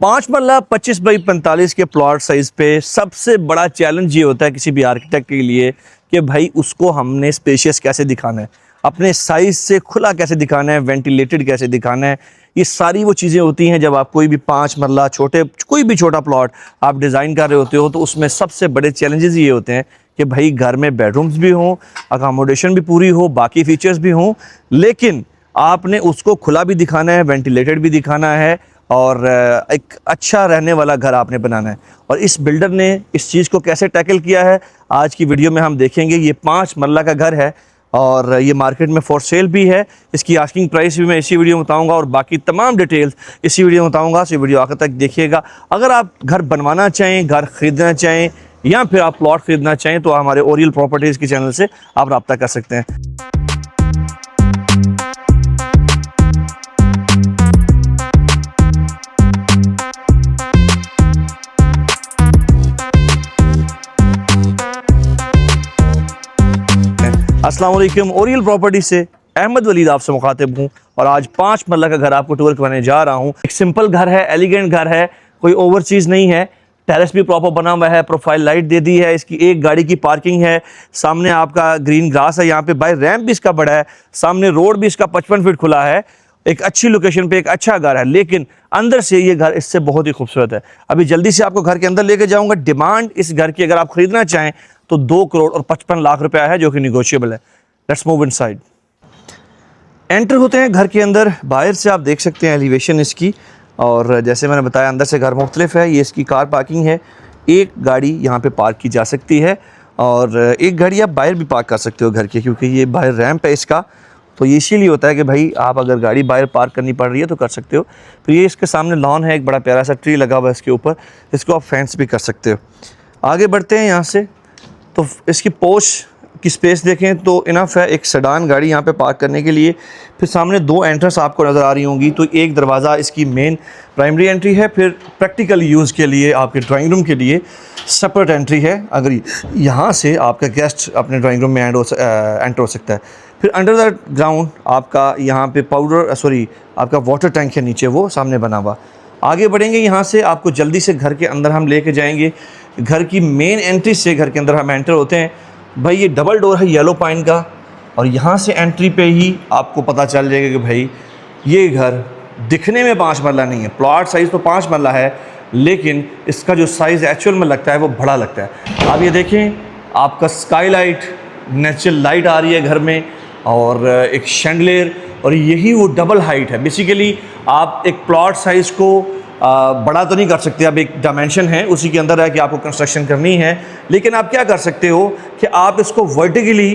5 मरला 25 बाई 45 के plot size पे सबसे बड़ा चैलेंज ये होता है किसी भी आर्किटेक्ट के लिए कि भाई उसको हमने स्पेशियस कैसे दिखाना है, अपने साइज़ से खुला कैसे दिखाना है, वेंटिलेटेड कैसे दिखाना है। ये सारी वो चीज़ें होती हैं जब आप कोई भी 5 मरला कोई भी छोटा प्लॉट आप डिज़ाइन कर रहे होते हो, तो उसमें सबसे बड़े चैलेंजेस ये होते हैं कि भाई घर में बेडरूम्स भी हों, अकोमोडेशन भी पूरी हो, बाकी फीचर्स भी हों, लेकिन आपने उसको खुला भी दिखाना है, वेंटिलेटेड भी दिखाना है और एक अच्छा रहने वाला घर आपने बनाना है। और इस बिल्डर ने इस चीज़ को कैसे टैकल किया है आज की वीडियो में हम देखेंगे। ये 5 मरला का घर है और ये मार्केट में फॉर सेल भी है। इसकी आस्किंग प्राइस भी मैं इसी वीडियो में बताऊंगा और बाकी तमाम डिटेल्स इसी वीडियो में बताऊंगा, तो वीडियो आखिर तक देखिएगा। अगर आप घर बनवाना चाहें, घर ख़रीदना चाहें या फिर आप प्लॉट ख़रीदना चाहें तो हमारे ओरियल प्रॉपर्टीज़ के चैनल से आप रब्ता कर सकते हैं। अस्सलाम वालेकुम, ओरियल प्रॉपर्टी से अहमद वलीद आपसे मुखातिब हूँ और आज 5 मरला का घर आपको टूर करवाने जा रहा हूँ। एक सिंपल घर है, एलिगेंट घर है, कोई ओवर चीज़ नहीं है। टेरेस भी प्रॉपर बना हुआ है, प्रोफाइल लाइट दे दी है, इसकी एक गाड़ी की पार्किंग है, सामने आपका ग्रीन ग्रास है, यहाँ पे बाय रैम्प भी इसका बड़ा है, सामने रोड भी इसका 55 फीट खुला है। एक अच्छी लोकेशन पे एक अच्छा घर है, लेकिन अंदर से ये घर इससे बहुत ही खूबसूरत है। अभी जल्दी से आपको घर के अंदर लेके जाऊंगा। डिमांड इस घर की अगर आप खरीदना चाहें तो 2 करोड़ और 55 लाख रुपया है, जो कि निगोशिएबल है। Let's move inside. एंटर होते हैं घर के अंदर। बाहर से आप देख सकते हैं एलिवेशन इसकी, और जैसे मैंने बताया अंदर से घर मुख्तलिफ है। ये इसकी कार पार्किंग है, एक गाड़ी यहाँ पे पार्क की जा सकती है और एक गाड़ी आप बाहर भी पार्क कर सकते हो घर के, क्योंकि ये बाहर रैंप है इसका, तो ये इसीलिए होता है कि भाई आप अगर गाड़ी बाहर पार्क करनी पड़ रही है तो कर सकते हो। फिर ये इसके सामने लॉन है, एक बड़ा प्यारा सा ट्री लगा हुआ है इसके ऊपर, इसको आप फेंस भी कर सकते हो। आगे बढ़ते हैं यहाँ से, तो इसकी पोर्च की स्पेस देखें तो इनफ है एक सेडान गाड़ी यहाँ पे पार्क करने के लिए। फिर सामने 2 एंट्रेंस आपको नज़र आ रही होंगी, तो एक दरवाज़ा इसकी मेन प्राइमरी एंट्री है, फिर प्रैक्टिकल यूज़ के लिए आपके ड्राइंग रूम के लिए सेपरेट एंट्री है। अगर यहाँ से आपका गेस्ट अपने ड्राइंग रूम में एंटर हो सकता है। फिर अंडर द ग्राउंड आपका यहाँ पे आपका वाटर टैंक है नीचे, वो सामने बना हुआ। आगे बढ़ेंगे यहाँ से, आपको जल्दी से घर के अंदर हम लेके जाएंगे। घर की मेन एंट्री से घर के अंदर हम एंटर होते हैं। भाई ये डबल डोर है येलो पाइन का, और यहाँ से एंट्री पे ही आपको पता चल जाएगा कि भाई ये घर दिखने में 5 मरला नहीं है। प्लॉट साइज़ तो 5 मरला है, लेकिन इसका जो साइज़ एक्चुअल में लगता है वो बड़ा लगता है। आप ये देखें, आपका स्काईलाइट, नेचुरल लाइट आ रही है घर में, और एक शैंडलियर, और यही वो डबल हाइट है। बेसिकली आप एक प्लॉट साइज़ को बड़ा तो नहीं कर सकते, अब एक डायमेंशन है उसी के अंदर है कि आपको कंस्ट्रक्शन करनी है, लेकिन आप क्या कर सकते हो कि आप इसको वर्टिकली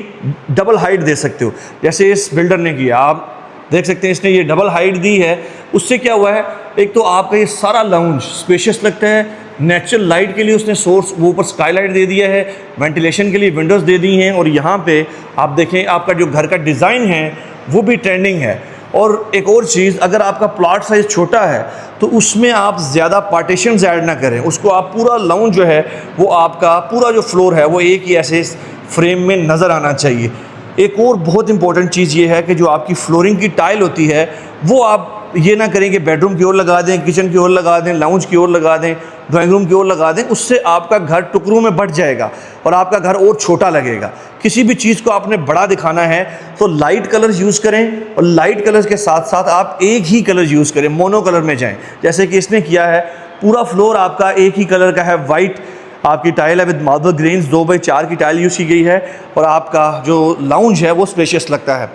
डबल हाइट दे सकते हो, जैसे इस बिल्डर ने किया। आप देख सकते हैं इसने ये डबल हाइट दी है। उससे क्या हुआ है, एक तो आपका ये सारा लाउंज स्पेशियस लगता है, नेचुरल लाइट के लिए उसने सोर्स वो ऊपर स्काईलाइट दे दिया है, वेंटिलेशन के लिए विंडोज़ दे दी हैं, और यहाँ पे आप देखें आपका जो घर का डिज़ाइन है वो भी ट्रेंडिंग है। और एक और चीज़, अगर आपका प्लॉट साइज़ छोटा है तो उसमें आप ज़्यादा पार्टीशंस ऐड ना करें, उसको आप पूरा लाउंज जो है वो आपका पूरा जो फ्लोर है वो एक ही ऐसे फ्रेम में नज़र आना चाहिए। एक और बहुत इंपॉर्टेंट चीज़ ये है कि जो आपकी फ्लोरिंग की टाइल होती है वो आप ये ना करें कि बेडरूम की ओर लगा दें, किचन की ओर लगा दें, लाउंज की ओर लगा दें, ड्राइंग रूम की ओर लगा दें। उससे आपका घर टुकड़ों में बंट जाएगा और आपका घर और छोटा लगेगा। किसी भी चीज़ को आपने बड़ा दिखाना है तो लाइट कलर्स यूज़ करें, और लाइट कलर्स के साथ साथ आप एक ही कलर यूज़ करें, मोनो कलर में जाएं, जैसे कि इसने किया है। पूरा फ्लोर आपका एक ही कलर का है, वाइट आपकी टाइल है विद मार्बल ग्रेन्स, 2x4 की टाइल यूज़ की गई है, और आपका जो लाउंज है वो स्पेशियस लगता है।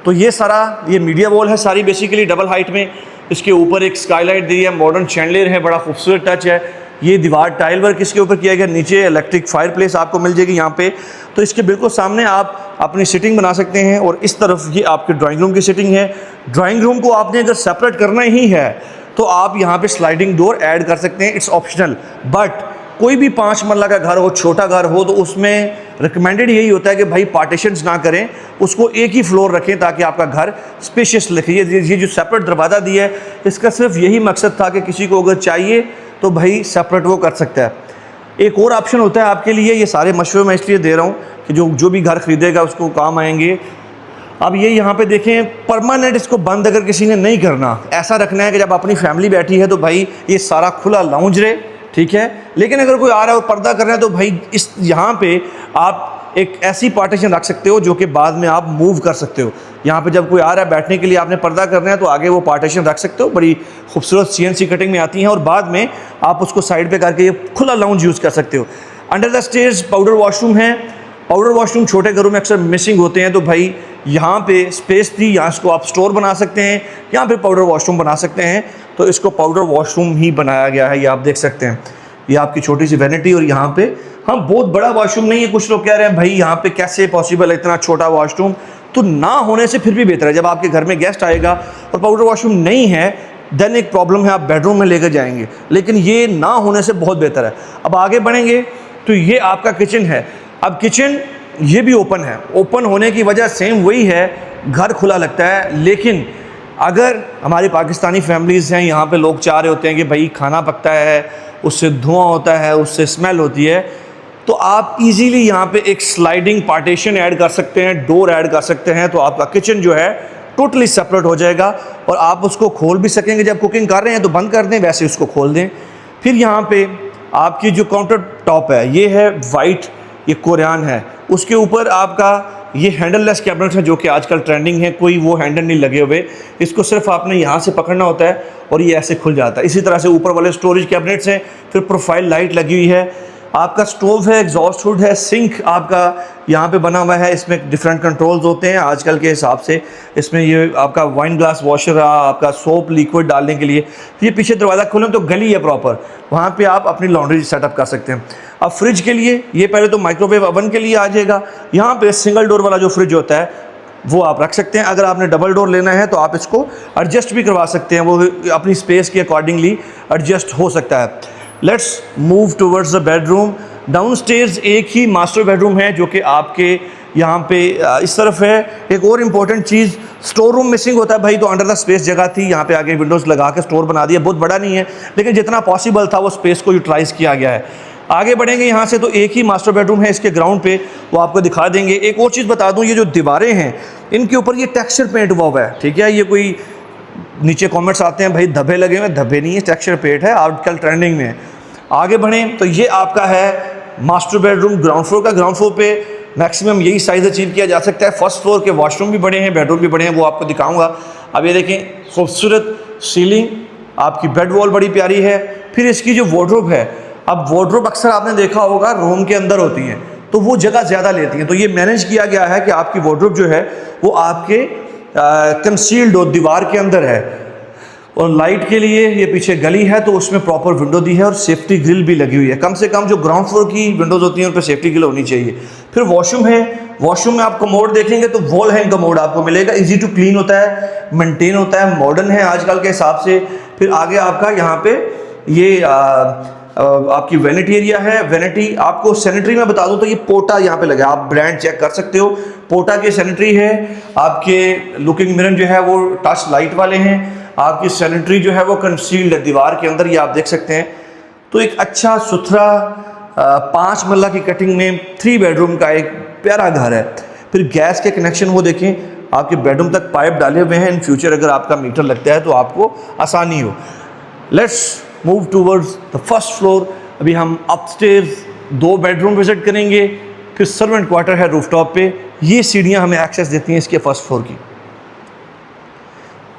तो ये सारा ये मीडिया वॉल है सारी बेसिकली डबल हाइट में। इसके ऊपर एक स्काईलाइट दी है, मॉडर्न शैंडलियर है, बड़ा खूबसूरत टच है। ये दीवार टाइल वर्क इसके ऊपर किया गया, नीचे इलेक्ट्रिक फायरप्लेस आपको मिल जाएगी यहाँ पे। तो इसके बिल्कुल सामने आप अपनी सिटिंग बना सकते हैं, और इस तरफ ये आपके ड्राइंग रूम की सिटिंग है। ड्राइंग रूम को आपने अगर सेपरेट करना ही है तो आप यहाँ पे स्लाइडिंग डोर ऐड कर सकते हैं, इट्स ऑप्शनल। बट कोई भी 5 मरला का घर हो, छोटा घर हो, तो उसमें रिकमेंडेड यही होता है कि भाई पार्टीशंस ना करें, उसको एक ही फ्लोर रखें ताकि आपका घर स्पेशियस लगे। ये जो सेपरेट दरवाज़ा दिया है, इसका सिर्फ यही मकसद था कि किसी को अगर चाहिए तो भाई सेपरेट वो कर सकता है। एक और ऑप्शन होता है आपके लिए, ये सारे मशवरे मैं इसलिए दे रहा हूँ कि जो भी घर ख़रीदेगा उसको काम आएंगे। अब ये यहाँ पे देखें, परमानेंट इसको बंद अगर किसी ने नहीं करना, ऐसा रखना है कि जब अपनी फैमिली बैठी है तो भाई ये सारा खुला लाउंज रहे, ठीक है। लेकिन अगर कोई आ रहा है और पर्दा कर रहा है तो भाई इस यहाँ पे आप एक ऐसी पार्टीशन रख सकते हो जो कि बाद में आप मूव कर सकते हो। यहाँ पे जब कोई आ रहा है बैठने के लिए, आपने पर्दा करना है तो आगे वो पार्टीशन रख सकते हो, बड़ी खूबसूरत CNC कटिंग में आती हैं, और बाद में आप उसको साइड पे करके ये खुला लाउंज यूज़ कर सकते हो। Under the stairs powder washroom है। पाउडर वॉशरूम छोटे घरों में अक्सर मिसिंग होते हैं, तो भाई यहाँ पे स्पेस थी, यहाँ इसको आप स्टोर बना सकते हैं, यहाँ पे पाउडर वॉशरूम बना सकते हैं, तो इसको पाउडर वॉशरूम ही बनाया गया है। ये आप देख सकते हैं, ये आपकी छोटी सी वैनिटी, और यहाँ पे हाँ बहुत बड़ा वॉशरूम नहीं है। कुछ लोग कह रहे हैं भाई यहाँ पे कैसे पॉसिबल है इतना छोटा वॉशरूम, तो ना होने से फिर भी बेहतर है। जब आपके घर में गेस्ट आएगा और पाउडर वॉशरूम नहीं है देन एक प्रॉब्लम है, आप बेडरूम में लेकर जाएंगे, लेकिन ये ना होने से बहुत बेहतर है। अब आगे बढ़ेंगे तो ये आपका किचन है। अब किचन ये भी ओपन है, ओपन होने की वजह सेम वही है, घर खुला लगता है। लेकिन अगर हमारी पाकिस्तानी फैमिलीज़ हैं, यहाँ पे लोग चाह रहे होते हैं कि भाई खाना पकता है, उससे धुआं होता है, उससे स्मेल होती है, तो आप इजीली यहाँ पे एक स्लाइडिंग पार्टीशन ऐड कर सकते हैं, डोर ऐड कर सकते हैं, तो आपका किचन जो है टोटली सेपरेट हो जाएगा, और आप उसको खोल भी सकेंगे। जब कुकिंग कर रहे हैं तो बंद कर दें, वैसे उसको खोल दें। फिर यहाँ पे आपकी जो काउंटर टॉप है ये है वाइट, ये कोरियन है, उसके ऊपर आपका ये हैंडललेस कैबिनेट है जो कि आजकल ट्रेंडिंग है, कोई वो हैंडल नहीं लगे हुए, इसको सिर्फ आपने यहाँ से पकड़ना होता है और ये ऐसे खुल जाता है। इसी तरह से ऊपर वाले स्टोरेज कैबिनेट्स हैं, फिर प्रोफाइल लाइट लगी हुई है, आपका स्टोव है, एग्जॉस्ट हुड है, सिंक आपका यहाँ पे बना हुआ है, इसमें डिफरेंट कंट्रोल्स होते हैं आजकल के हिसाब से। इसमें ये आपका वाइन ग्लास वॉशर रहा, आपका सोप लिक्विड डालने के लिए। ये पीछे दरवाज़ा खोलें तो गली है प्रॉपर, वहाँ पे आप अपनी लॉन्ड्री सेटअप कर सकते हैं। अब फ्रिज के लिए, ये पहले तो माइक्रोवेव ओवन के लिए आ जाएगा। यहाँ पे सिंगल डोर वाला जो फ्रिज होता है वो आप रख सकते हैं। अगर आपने डबल डोर लेना है तो आप इसको एडजस्ट भी करवा सकते हैं, वो अपनी स्पेस के अकॉर्डिंगली एडजस्ट हो सकता है। Let's move towards the bedroom. Downstairs एक ही मास्टर बेडरूम है जो कि आपके यहाँ पे इस तरफ है। एक और इम्पॉर्टेंट चीज़, स्टोर रूम मिसिंग होता है भाई, तो अंडर द स्पेस जगह थी, यहाँ पे आगे विंडोज़ लगा के स्टोर बना दिया। बहुत बड़ा नहीं है लेकिन जितना पॉसिबल था वो स्पेस को यूटिलाइज़ किया गया है। आगे बढ़ेंगे यहाँ से तो एक ही मास्टर बेडरूम है, इसके ग्राउंड पे वो आपको दिखा देंगे। एक और चीज़ बता दूँ, ये जो दीवारें हैं इनके ऊपर ये टेक्सचर पेंट हुआ है, ठीक है। ये कोई नीचे कमेंट्स आते हैं भाई धब्बे लगे हुए, धब्बे नहीं है, टेक्सचर पेंट है, आजकल ट्रेंडिंग में है। आगे बढ़ें तो ये आपका है मास्टर बेडरूम ग्राउंड फ्लोर का। ग्राउंड फ्लोर पे मैक्सिमम यही साइज़ अचीव किया जा सकता है। फर्स्ट फ्लोर के वॉशरूम भी बड़े हैं, बेडरूम भी बड़े हैं, वो आपको दिखाऊंगा। अब ये देखें, खूबसूरत सीलिंग, आपकी बेड वॉल बड़ी प्यारी है। फिर इसकी जो वार्डरोब है, अब वार्डरोब अक्सर आपने देखा होगा रूम के अंदर होती हैं, तो वो जगह ज़्यादा लेती हैं, तो ये मैनेज किया गया है कि आपकी वार्डरोब जो है वो आपके कंसील्ड हो, दीवार के अंदर है। और लाइट के लिए ये पीछे गली है तो उसमें प्रॉपर विंडो दी है और सेफ्टी ग्रिल भी लगी हुई है। कम से कम जो ग्राउंड फ्लोर की विंडोज़ होती हैं उन पर सेफ्टी ग्रिल होनी चाहिए। फिर वॉशरूम है, वॉशरूम में आप कमोड देखेंगे तो वॉल हैंग कमोड आपको मिलेगा, इजी टू क्लीन होता है, मेंटेन होता है, मॉडर्न है आजकल के हिसाब से। फिर आगे आपका यहाँ पे ये आपकी वैनिटी एरिया है। वैनिटी आपको सैनिटरी में बता दूं तो ये पोटा यहाँ पे लगा है, आप ब्रांड चेक कर सकते हो, पोटा की सैनिटरी है। आपके लुकिंग मिरर जो है वो टच लाइट वाले हैं। आपकी सैनिटरी जो है वो कंसील्ड है दीवार के अंदर, ये आप देख सकते हैं। तो एक अच्छा सुथरा 5 मरला की कटिंग में 3 बेडरूम का एक प्यारा घर है। फिर गैस के कनेक्शन वो देखें, आपके बेडरूम तक पाइप डाले हुए हैं। इन फ्यूचर अगर आपका मीटर लगता है तो आपको आसानी हो। Let's move towards the first floor. अभी हम अपस्टेयर्स 2 बेडरूम विजिट करेंगे, फिर सर्वेंट क्वार्टर है रूफटॉप पे। ये सीढ़ियाँ हमें एक्सेस देती हैं इसके फर्स्ट फ्लोर की।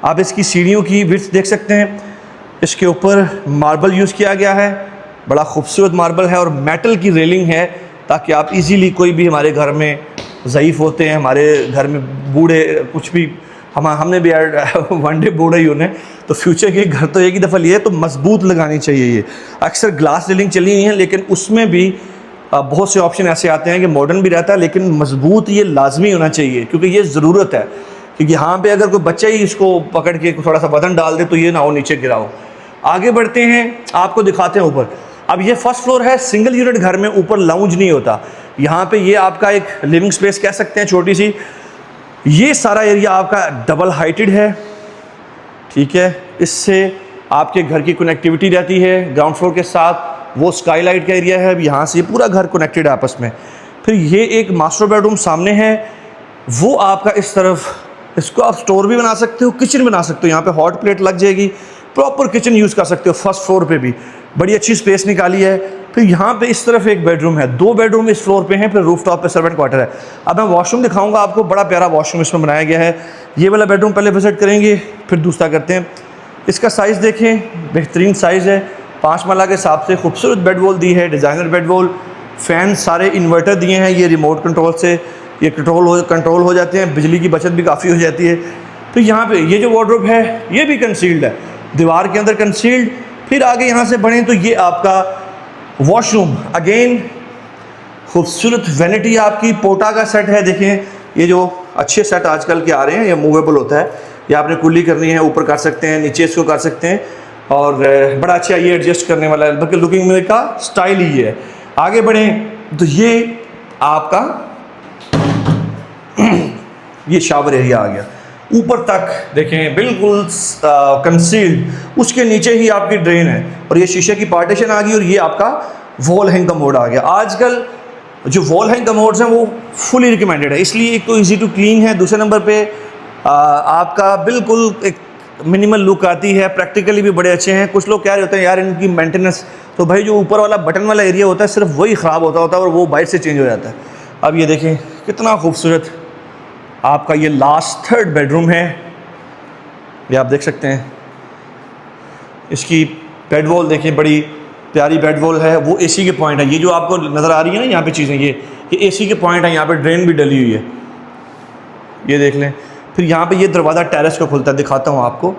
आप इसकी सीढ़ियों की विड्थ देख सकते हैं, इसके ऊपर मार्बल यूज़ किया गया है, बड़ा खूबसूरत मार्बल है, और मेटल की रेलिंग है ताकि आप इजीली, कोई भी हमारे घर में ज़ईफ़ होते हैं, हमारे घर में बूढ़े कुछ भी, हमने भी वन डे बूढ़ा ही होने, तो फ्यूचर के घर तो एक ही दफ़ा लिए तो मजबूत लगानी चाहिए। ये अक्सर ग्लास रेलिंग चली हुई है लेकिन उसमें भी बहुत से ऑप्शन ऐसे आते हैं कि मॉडर्न भी रहता है लेकिन मजबूत ये लाजमी होना चाहिए, क्योंकि ये ज़रूरत है। क्योंकि यहाँ पे अगर कोई बच्चा ही इसको पकड़ के थोड़ा सा वजन डाल दे तो ये ना हो नीचे गिराओ। आगे बढ़ते हैं, आपको दिखाते हैं ऊपर। अब ये फर्स्ट फ्लोर है, सिंगल यूनिट घर में ऊपर लाउंज नहीं होता। यहाँ पे ये आपका एक लिविंग स्पेस कह सकते हैं, छोटी सी। ये सारा एरिया आपका डबल हाइटेड है, ठीक है। इससे आपके घर की कनेक्टिविटी रहती है ग्राउंड फ्लोर के साथ। वो स्काईलाइट का एरिया है, अब यहाँ से पूरा घर कनेक्टेड है आपस में। फिर ये एक मास्टर बेडरूम सामने है, वो आपका इस तरफ, इसको आप स्टोर भी बना सकते हो, किचन बना सकते हो। यहाँ पे हॉट प्लेट लग जाएगी, प्रॉपर किचन यूज़ कर सकते हो। फर्स्ट फ्लोर पे भी बड़ी अच्छी स्पेस निकाली है। फिर यहाँ पे इस तरफ एक बेडरूम है, 2 बेडरूम इस फ्लोर पे हैं, फिर रूफ टॉप पे सर्वेंट क्वार्टर है। अब मैं वॉशरूम दिखाऊंगा आपको, बड़ा प्यारा वॉशरूम इसमें बनाया गया है। ये वाला बेडरूम पहले विजिट करेंगे, फिर दूसरा करते हैं। इसका साइज़ देखें, बेहतरीन साइज़ है, 5 माला के हिसाब से खूबसूरत बेड वॉल दी है, डिज़ाइनर बेड वॉल। फ़ैन सारे इन्वर्टर दिए हैं, ये रिमोट कंट्रोल से ये कंट्रोल हो जाते हैं, बिजली की बचत भी काफ़ी हो जाती है। तो यहाँ पे ये जो वार्डरोब है ये भी कंसील्ड है, दीवार के अंदर कंसील्ड। फिर आगे यहाँ से बढ़ें तो ये आपका वॉशरूम, अगेन खूबसूरत वैनिटी आपकी, पोटा का सेट है। देखें ये जो अच्छे सेट आजकल के आ रहे हैं, ये मूवेबल होता है, या आपने कुल्ली करनी है ऊपर कर सकते हैं, नीचे इसको कर सकते हैं, और बड़ा अच्छा ये एडजस्ट करने वाला है, बल्कि लुकिंग में का स्टाइल ही है। आगे बढ़ें तो ये आपका ये शावर एरिया आ गया, ऊपर तक देखें बिल्कुल कंसील्ड। उसके नीचे ही आपकी ड्रेन है, और ये शीशे की पार्टीशन आ गई, और ये आपका वॉल हैंग कमोड आ गया। आजकल जो वॉल हैंग कमोड्स हैं वो फुली रिकमेंडेड है, इसलिए एक तो इजी टू क्लीन है, दूसरे नंबर पे आपका बिल्कुल एक मिनिमल लुक आती है, प्रैक्टिकली भी बड़े अच्छे हैं। कुछ लोग कह रहे होते हैं यार इनकी मेंटेनेंस, तो भाई जो ऊपर वाला बटन वाला एरिया होता है सिर्फ वही ख़राब होता है और वो बाहर से चेंज हो जाता है। अब ये देखें कितना खूबसूरत आपका ये लास्ट 3rd बेडरूम है, ये आप देख सकते हैं। इसकी बेड वॉल देखें, बड़ी प्यारी बेड वॉल है, वो एसी के पॉइंट है। ये जो आपको नज़र आ रही है ना यहाँ पे चीज़ें, ये एसी के पॉइंट है, यहाँ पे ड्रेन भी डली हुई है, ये देख लें। फिर यहाँ पे ये दरवाज़ा टेरेस का खुलता है, दिखाता हूँ आपको।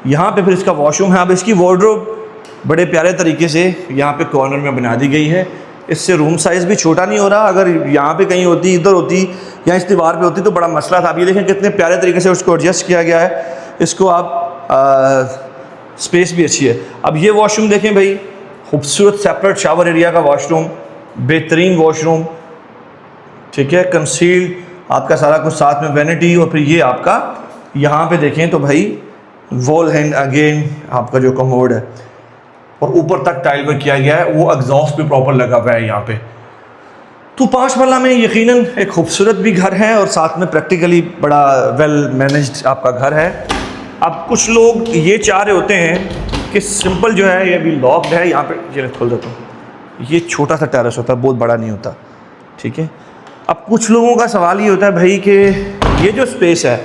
यहाँ पे फिर इसका वॉशरूम है। अब इसकी वार्डरोब बड़े प्यारे तरीके से यहाँ पे कॉर्नर में बना दी गई है, इससे रूम साइज़ भी छोटा नहीं हो रहा। अगर यहाँ पे कहीं होती, इधर होती या इस दीवार पे होती तो बड़ा मसला था। आप ये देखें कितने प्यारे तरीके से उसको एडजस्ट किया गया है, इसको आप स्पेस भी अच्छी है। अब ये वॉशरूम देखें भाई, खूबसूरत सेपरेट शावर एरिया का वॉशरूम, बेहतरीन वॉशरूम, ठीक है, कंसील्ड आपका सारा कुछ, साथ में वैनिटी। और फिर ये आपका यहाँ पे देखें तो भाई वॉल हैंग अगेन आपका जो कमोड है, और ऊपर तक टाइल वर्क किया गया है, वो एग्जॉस्ट भी प्रॉपर लगा हुआ है यहाँ पे। तो 5 मरला में यकीनन एक खूबसूरत भी घर है, और साथ में प्रैक्टिकली बड़ा वेल मैनेज्ड आपका घर है। अब कुछ लोग ये चाह रहे होते हैं कि सिंपल जो है ये अभी लॉक्ड है, यहाँ पे ये खोल देता हूँ, ये छोटा सा टेरेस होता है, बहुत बड़ा नहीं होता, ठीक है। अब कुछ लोगों का सवाल ये होता है भाई कि ये जो स्पेस है,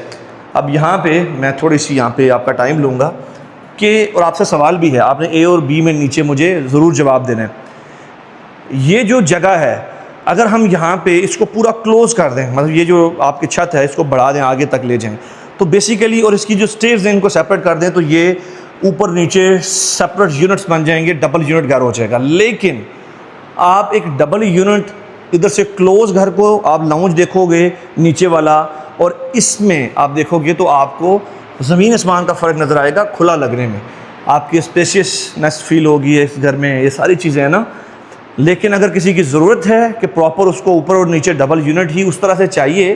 अब यहाँ पे मैं थोड़ी सी यहाँ पे आपका टाइम लूँगा कि, और आपसे सवाल भी है, आपने ए और बी में नीचे मुझे ज़रूर जवाब देना है। ये जो जगह है, अगर हम यहाँ पे इसको पूरा क्लोज़ कर दें, मतलब ये जो आपकी छत है इसको बढ़ा दें, आगे तक ले जाएं, तो बेसिकली, और इसकी जो स्टेयर्स हैं इनको सेपरेट कर दें, तो ये ऊपर नीचे सेपरेट यूनिट्स बन जाएंगे, डबल यूनिट घर हो जाएगा। लेकिन आप एक डबल यूनिट इधर से क्लोज घर को आप लाउंज देखोगे नीचे वाला, और इसमें आप देखोगे तो आपको ज़मीन आसमान का फ़र्क नज़र आएगा खुला लगने में, आपकी स्पेशियसनेस फील होगी इस घर में, ये सारी चीज़ें हैं ना। लेकिन अगर किसी की ज़रूरत है कि प्रॉपर उसको ऊपर और नीचे डबल यूनिट ही उस तरह से चाहिए,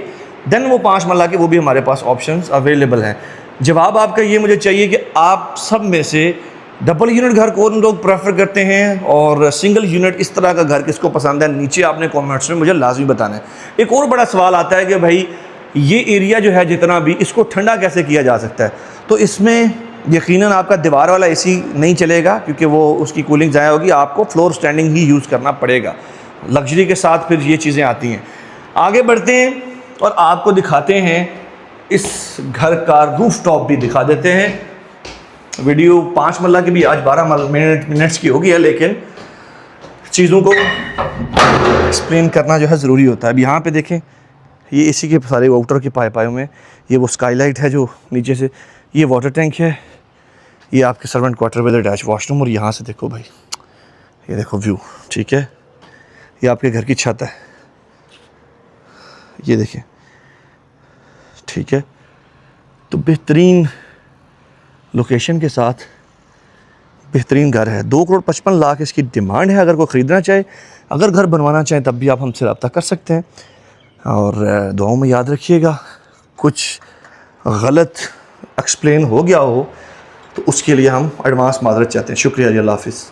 देन वो 5 मरला के वो भी हमारे पास ऑप्शंस अवेलेबल हैं। जवाब आपका ये मुझे चाहिए कि आप सब में से डबल यूनिट घर कौन लोग प्रेफर करते हैं, और सिंगल यूनिट इस तरह का घर किसको पसंद है, नीचे आपने कमेंट्स में मुझे लाजमी बताना है। एक और बड़ा सवाल आता है कि भाई ये एरिया जो है जितना भी, इसको ठंडा कैसे किया जा सकता है। तो इसमें यकीनन आपका दीवार वाला एसी नहीं चलेगा, क्योंकि वो उसकी कूलिंग ज़ाया होगी, आपको फ्लोर स्टैंडिंग ही यूज़ करना पड़ेगा। लग्जरी के साथ फिर ये चीज़ें आती हैं। आगे बढ़ते हैं और आपको दिखाते हैं इस घर का रूफ टॉप भी दिखा देते हैं। वीडियो 5 मरला की भी आज 12 मिनट्स की होगी है, लेकिन चीज़ों को एक्सप्लेन करना जो है ज़रूरी होता है। अब यहाँ पे देखें, ये एसी के सारे आउटर के पाइपों में ये वो स्काईलाइट है जो नीचे से, ये वाटर टैंक है, ये आपके servant quarter with attach washroom, और यहाँ से देखो भाई, ये देखो व्यू, ठीक है, ये आपके घर की छत है, ये देखें, ठीक है। तो बेहतरीन लोकेशन के साथ बेहतरीन घर है। 2,55,00,000 इसकी डिमांड है। अगर कोई ख़रीदना चाहे, अगर घर बनवाना चाहें, तब भी आप हमसे रब्ता कर सकते हैं। और दुआओं में याद रखिएगा, कुछ गलत एक्सप्लेन हो गया हो तो उसके लिए हम एडवांस माजरत चाहते हैं। शुक्रिया जी, अल्लाह हाफ़िज़।